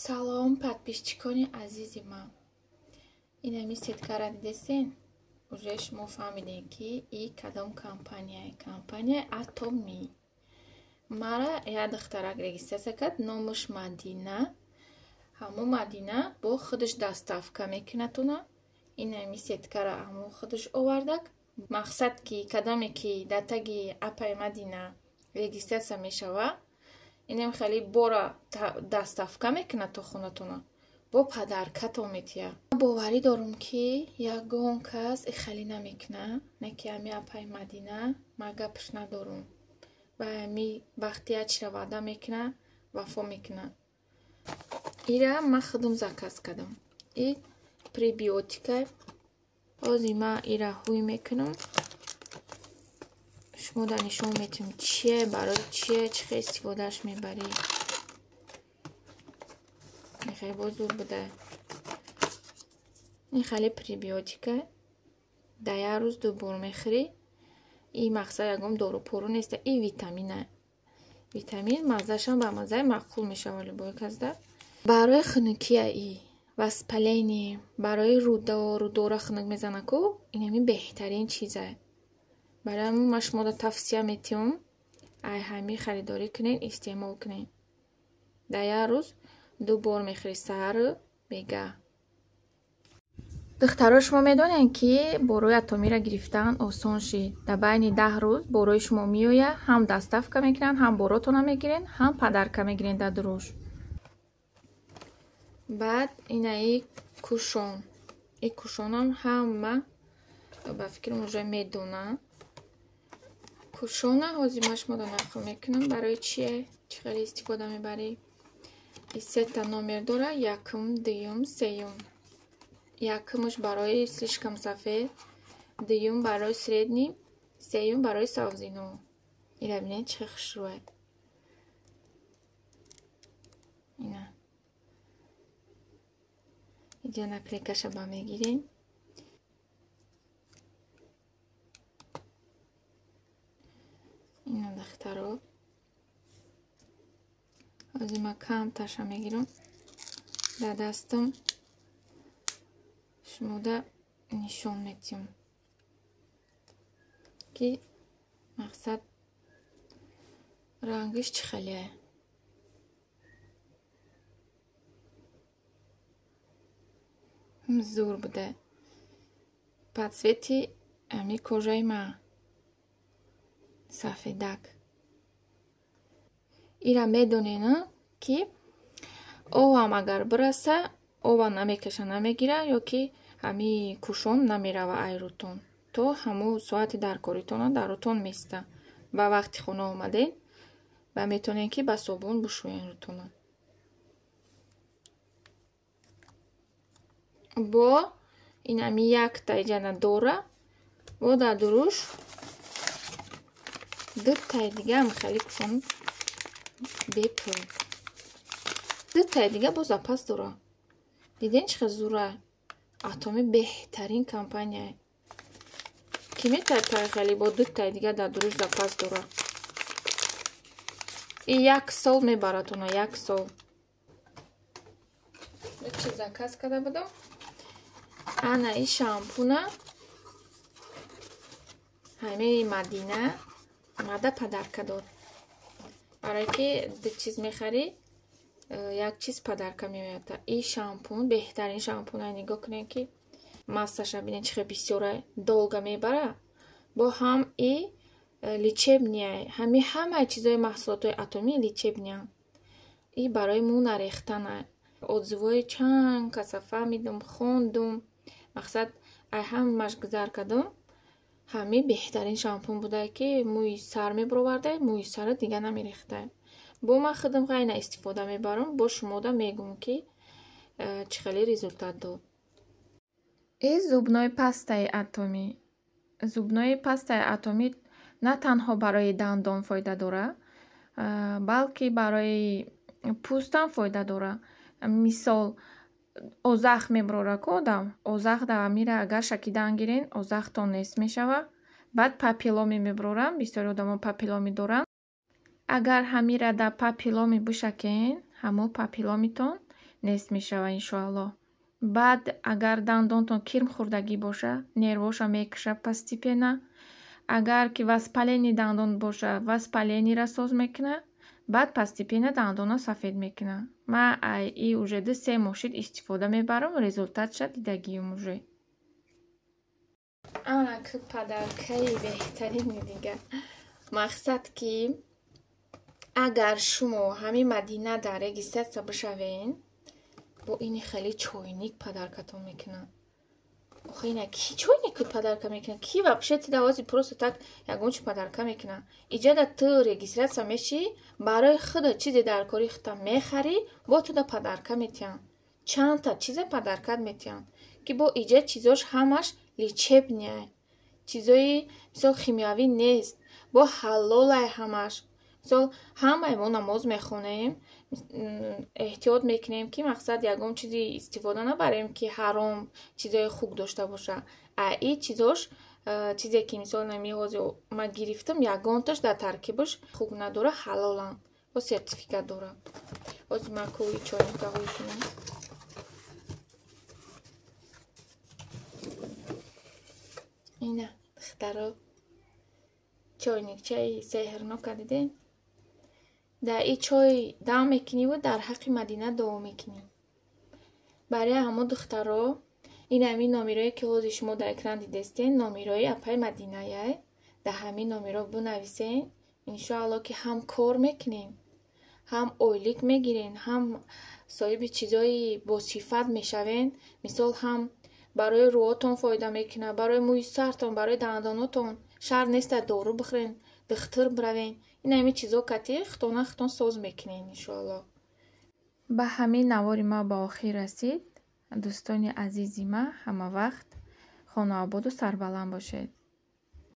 Салом, подписчикони азизи ман. Инами сеткара дидесин. Уже шумо фаҳмидем ки и кадом компания Atomi. Мара як духтарак регистрация кард, номаш Мадина. Ҳамон Мадина бо худаш доставка мекунатуна. Инами сеткара ҳамон худаш овардак. Мақсад ки кадоме ки дар таги апай Мадина регистрация мешава, инам хеле бора доставка мекунад то хонатона. бо падаркато метия. Боварӣ дорум ки ягон кас хеле намекуна, не ки ами апай Мадина ма гапш надорум. Ва ами вақти ячра ваъда мекуна, вафо мекуна. Ира ма худум заказ кардам. И пребиотика. Ҳозир ма ира ҳуй мекунам. шумо дар нишон метим чие, барои чие, чӣ хел истифодаш мебарӣ. Хеле бозур буда. ин хеле пребиотика. дар як рӯз дубор мехӯрӣ. И мақсад ягон дору пору нест. И витамина. Витамин маззашам ба маззаи маъқул мешавад бо казда. Барои хунукия и воспаление, барои рудора хунук мезана ку, инами беҳтарин чиза. барои ҳамин ма шуморо тавсия метиҳам ай ҳами харидорӣ кунед, истеъмол кунед. дар як рӯз ду бор мехӯред, саҳару бегаҳ. духтаро шумо медонед ки борои Atomiро гирифтан осон шид. дар байни 10 рӯз борои шумо меояд, ҳам доставка мекунанд, ҳам боротона мегиред, ҳам падарка мегиред дар дуруш. баъд инаи кушон. И кушонам ҳама ба фикрам уже медонанд. кушона ҳозир ма шуморо нақл мекунам барои чие, чӣ хеле истифода мебарӣ. И сета номер дора: якум, дуюм, сеюм. якумаш барои слишком сафед, дуюм барои средний, сеюм барои савзино. ира бинед чӣ хушрӯе. ина иҷа наклейкаша ба мегирем. ина дахтаро ҳозир ма камташа мегирам дар дастам. шумода нишон метиҳам ки мақсад рангиш чӣ хеле. зур буда. по цвети ами кожаи ма сафедак. ира медонена ки овам агар бираса, ова намекаша, намегира, ё ки ҳами кушон намерава айрутон. то ҳамун соати даркоритона дарутон места. ба вақти хона омадед ва метавонед ки ба собун бушӯед рутона. бо инами як тайҷана дора бо дар дуруш ду тай дига ам хеле кушон бепул. ду тай дига бо запас дора. диден чӣ хел зура. Atomi беҳтарин компания. Ки метавонад хеле бо ду тай дига дар дуруш запас дора. И як сол мебаратона, як сол. чӣ заказ карда будам. ана и шампуна ҳамаи Мадина мада падарка дод. барое ки ду чиз мехарӣ, як чиз падарка меояд. и шампун беҳтарин шампуна. нигоҳ кунед ки массаша бинед чӣ хел бисёра долга мебара. бо ҳам и лечебния, ҳамаи чизои маҳсулотои Atomi лечебния. и барои мӯ нарехтана. отзывои чанд каса фаҳмидум, хондум. мақсад ай ҳамаш гузар кардам. ҳами беҳтарин шампун буда ки мӯи сар мебароварда, мӯи сара дига намерехта. бо ман худам ғайна истифода мебарам. бо шумода мегум ки чӣ хеле результат дод. и зубной пастаи Atomi. зубнои пастаи Atomi на танҳо барои дандон фоида дора, балки барои пӯстам фоида дора. мисол озах мебарора ку одам. озах дар амира агар шакидан гирен, озахтон нест мешава. баъд папиломи мебарорам. бисёри одамо папиломи доранд. агар ҳамира дар папиломи бишакен, ҳамон папиломитон нест мешава иншоалло. баъд агар дандонтон кирм хӯрдагӣ боша, нервоша мекаша постепенно. агар ки воспалени дандон боша, воспаленира соз мекуна, баъд постепенно дандона сафед мекуна. Ма и уже 2-3 мошит истифода мебарам, результатша дидагиюм уже. ана ки падаркаи беҳтарини дига. мақсад ки агар шумо ҳамин Мадина дар регистрация бишавен, бо ини хеле чойник падаркатон мекунад. охе ина ки чойник падарка мекунад? Ки вообще ти давози просто так ягон чи падарка мекунад? Иҷада ту регистрация меши, барои худа чизе дар кори худа мехари, бо туда падарка метиҳанд. Чандта чизе падаркат метиҳанд, ки бо иҷа чизош ҳамаш лечебния, чизои мисол химиявӣ нест, бо ҳалолай ҳамаш. мисол ҳамаи мо намоз мехонем, эҳтиёт мекунем ки мақсад ягон чизи истифода набарем ки ҳаром, чизои хук дошта боша. И чизош чизе ки мисол намиҳози ма гирифтам, ягонташ дар таркибаш хук надора, ҳалоланд, бо сертификат дора. ҳозир ман кӯи чойника ҳои кунам. ина духтаро чойникчаи сеҳрнока диден? дар и чой дам мекуниву дар ҳаққи Мадина дуо мекунем. барои ҳамо духтаро ин ҳамин номерое ки ҳозир шумо дар экран дидестен, номерои апай Мадинае. дар ҳамин номеро бинависен. иншоалло ки ҳам кор мекунем, ҳам ойлик мегирен, ҳам соҳиби чизои босифат мешавен. мисол ҳам барои рӯҳотон фоида мекунад, барои мӯи сартон, барои дандонотон. шарт неста дору бихӯрен, духтур биравен. ин ҳамин чизо кати хитона хитон соз мекунем иншоалло. ба ҳамин навори ма ба охир расид. дӯстони азизи ма, ҳама вақт хонаободу сарбаланд бошед.